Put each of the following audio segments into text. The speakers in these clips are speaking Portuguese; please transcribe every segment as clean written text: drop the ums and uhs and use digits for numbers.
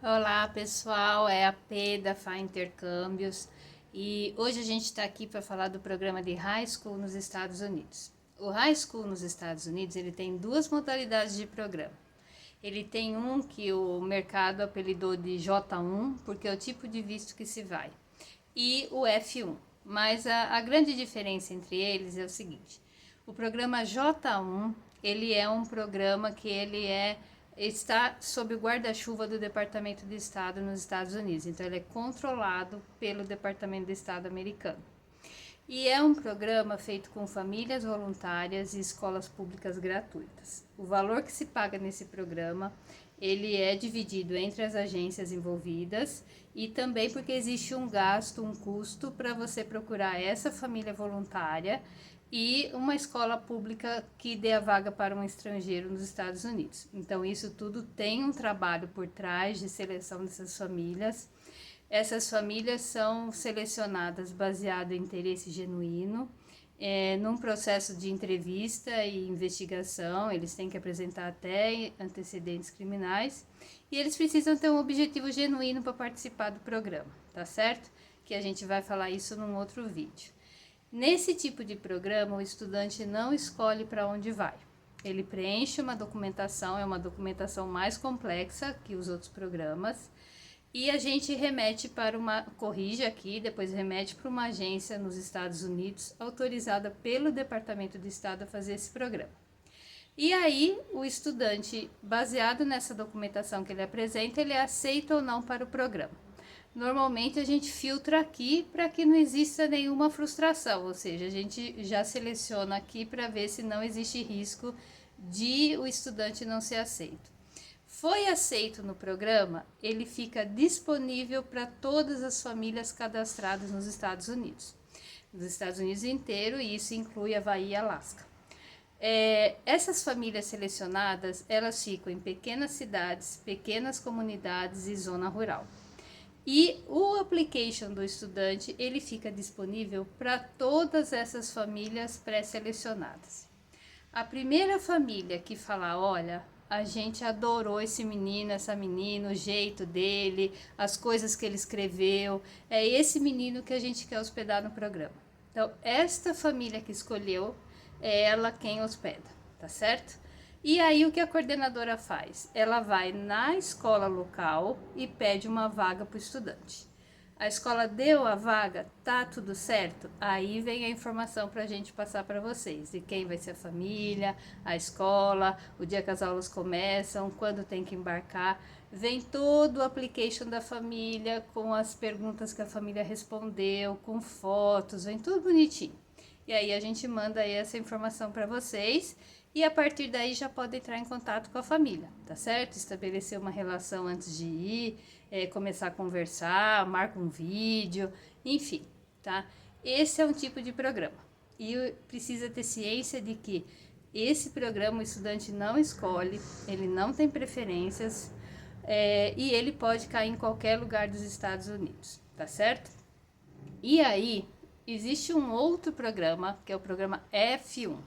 Olá pessoal, é a P da FA Intercâmbios e hoje a gente está aqui para falar do programa de High School nos Estados Unidos. O High School nos Estados Unidos ele tem duas modalidades de programa. Ele tem um que o mercado apelidou de J1, porque é o tipo de visto que se vai, e o F1. Mas a grande diferença entre eles é o seguinte: o programa J1 ele é um programa que está sob o guarda-chuva do Departamento de Estado nos Estados Unidos. Então, ele é controlado pelo Departamento de Estado americano. E é um programa feito com famílias voluntárias e escolas públicas gratuitas. O valor que se paga nesse programa, ele é dividido entre as agências envolvidas e também porque existe um gasto, um custo para você procurar essa família voluntária e uma escola pública que dê a vaga para um estrangeiro nos Estados Unidos. Então, isso tudo tem um trabalho por trás de seleção dessas famílias. Essas famílias são selecionadas baseado em interesse genuíno, num processo de entrevista e investigação. Eles têm que apresentar até antecedentes criminais e eles precisam ter um objetivo genuíno para participar do programa, tá certo? Que a gente vai falar isso num outro vídeo. Nesse tipo de programa, o estudante não escolhe para onde vai. Ele preenche uma documentação, é uma documentação mais complexa que os outros programas, e a gente corrige aqui, depois remete para uma agência nos Estados Unidos, autorizada pelo Departamento de Estado a fazer esse programa. E aí, o estudante, baseado nessa documentação que ele apresenta, ele aceita ou não para o programa. Normalmente a gente filtra aqui para que não exista nenhuma frustração, ou seja, a gente já seleciona aqui para ver se não existe risco de o estudante não ser aceito. Foi aceito no programa, ele fica disponível para todas as famílias cadastradas nos Estados Unidos inteiro, e isso inclui Havaí e Alasca. Essas famílias selecionadas, elas ficam em pequenas cidades, pequenas comunidades e zona rural. E o application do estudante, ele fica disponível para todas essas famílias pré-selecionadas. A primeira família que falar, olha, a gente adorou esse menino, essa menina, o jeito dele, as coisas que ele escreveu, é esse menino que a gente quer hospedar no programa. Então, esta família que escolheu, é ela quem hospeda, tá certo? E aí o que a coordenadora faz? Ela vai na escola local e pede uma vaga para o estudante. A escola deu a vaga, tá tudo certo? Aí vem a informação para a gente passar para vocês, de quem vai ser a família, a escola, o dia que as aulas começam, quando tem que embarcar. Vem todo o application da família, com as perguntas que a família respondeu, com fotos, vem tudo bonitinho. E aí a gente manda aí essa informação para vocês e a partir daí já pode entrar em contato com a família, tá certo? Estabelecer uma relação antes de ir, começar a conversar, marca um vídeo, enfim, tá? Esse é um tipo de programa e precisa ter ciência de que esse programa o estudante não escolhe, ele não tem preferências, e ele pode cair em qualquer lugar dos Estados Unidos, tá certo? E aí, existe um outro programa, que é o programa F1.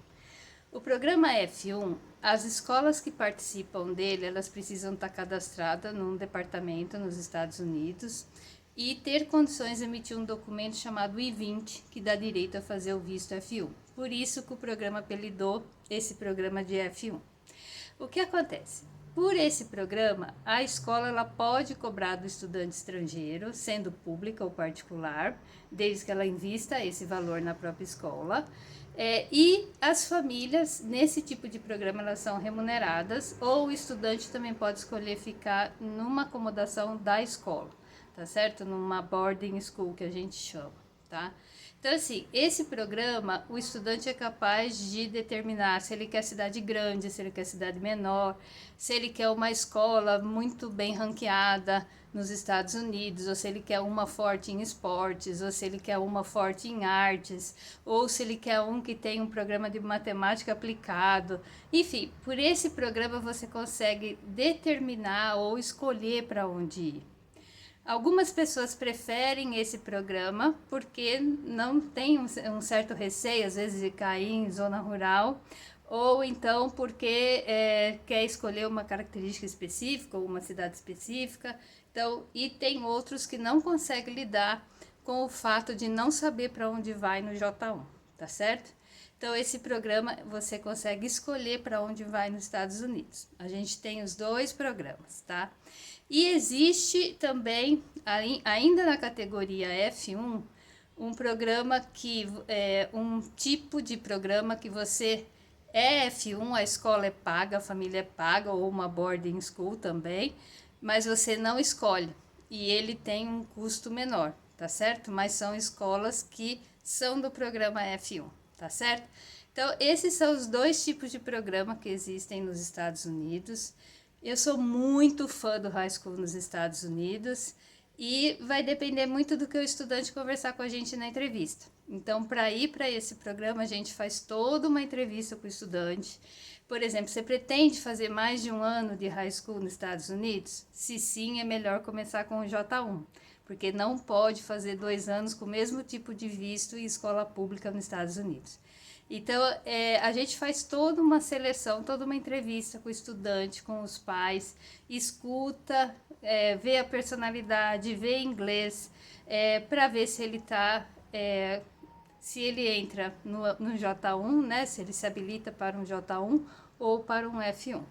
O programa F1, as escolas que participam dele, elas precisam estar cadastradas num departamento nos Estados Unidos e ter condições de emitir um documento chamado I-20, que dá direito a fazer o visto F1. Por isso que o programa apelidou esse programa de F1. O que acontece? Por esse programa, a escola ela pode cobrar do estudante estrangeiro, sendo pública ou particular, desde que ela invista esse valor na própria escola. E as famílias, nesse tipo de programa, elas são remuneradas, ou o estudante também pode escolher ficar numa acomodação da escola, tá certo? Numa boarding school, que a gente chama, tá? Então, assim, esse programa, o estudante é capaz de determinar se ele quer cidade grande, se ele quer cidade menor, se ele quer uma escola muito bem ranqueada nos Estados Unidos, ou se ele quer uma forte em esportes, ou se ele quer uma forte em artes, ou se ele quer um que tem um programa de matemática aplicado. Enfim, por esse programa você consegue determinar ou escolher para onde ir. Algumas pessoas preferem esse programa porque não tem um certo receio, às vezes, de cair em zona rural, ou então porque quer escolher uma característica específica ou uma cidade específica. Então, e tem outros que não conseguem lidar com o fato de não saber para onde vai no J1, tá certo? Então, esse programa você consegue escolher para onde vai nos Estados Unidos. A gente tem os dois programas, tá? E existe também, ainda na categoria F1, um programa que é um tipo de programa que você é F1, a escola é paga, a família é paga, ou uma boarding school também, mas você não escolhe e ele tem um custo menor, tá certo? Mas são escolas que são do programa F1, tá certo? Então, esses são os dois tipos de programa que existem nos Estados Unidos. Eu sou muito fã do High School nos Estados Unidos e vai depender muito do que o estudante conversar com a gente na entrevista. Então, para ir para esse programa, a gente faz toda uma entrevista com o estudante. Por exemplo, você pretende fazer mais de um ano de high school nos Estados Unidos? Se sim, é melhor começar com o J1, porque não pode fazer 2 anos com o mesmo tipo de visto em escola pública nos Estados Unidos. Então, a gente faz toda uma seleção, toda uma entrevista com o estudante, com os pais, escuta, vê a personalidade, vê inglês, para ver se ele está, se ele entra no J1, né, se ele se habilita para um J1 ou para um F1.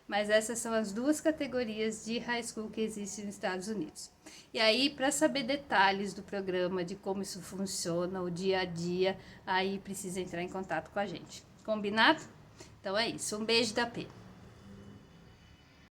Mas essas são as duas categorias de high school que existem nos Estados Unidos. E aí, para saber detalhes do programa, de como isso funciona, o dia a dia, aí precisa entrar em contato com a gente. Combinado? Então é isso. Um beijo da P.